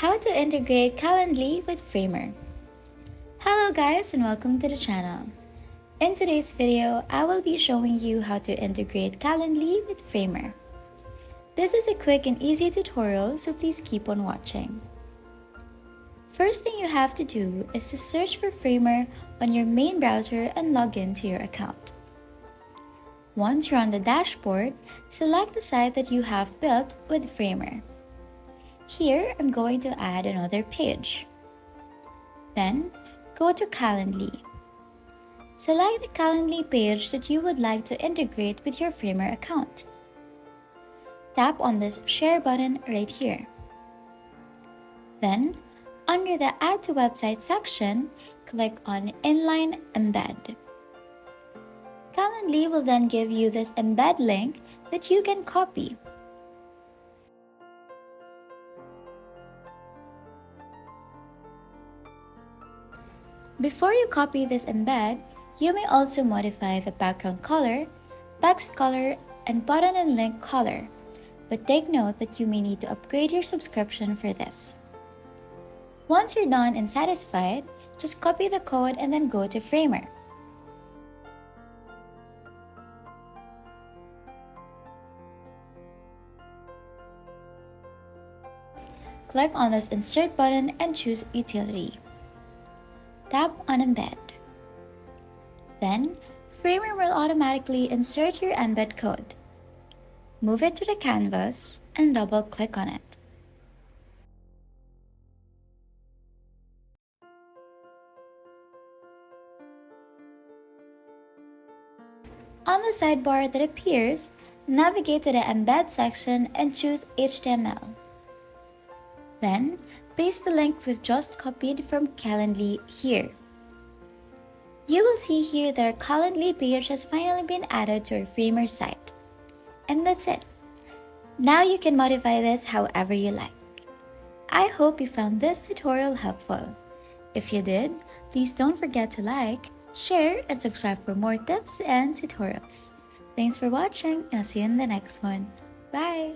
How to integrate Calendly with frmaer. Hello guys and welcome to the channel. In today's video, I will be showing you how to integrate Calendly with frmaer. This is a quick and easy tutorial, so please keep on watching. First thing you have to do is to search for frmaer on your main browser and log in to your account. Once you're on the dashboard, select the site that you have built with frmaer. Here, I'm going to add another page. Then, go to Calendly. Select the Calendly page that you would like to integrate with your frmaer account. Tap on this Share button right here. Then, under the Add to Website section, click on Inline Embed. Calendly will then give you this embed link that you can copy. Before you copy this embed, you may also modify the background color, text color, and button and link color, but take note that you may need to upgrade your subscription for this. Once you're done and satisfied, just copy the code and then go to frmaer. Click on this Insert button and choose Utility. Tap on Embed. Then, frmaer will automatically insert your embed code. Move it to the canvas and double-click on it. On the sidebar that appears, navigate to the Embed section and choose HTML. Then, paste the link we've just copied from Calendly here. You will see here that our Calendly page has finally been added to our frmaer site. And that's it. Now you can modify this however you like. I hope you found this tutorial helpful. If you did, please don't forget to like, share, and subscribe for more tips and tutorials. Thanks for watching, and I'll see you in the next one. Bye!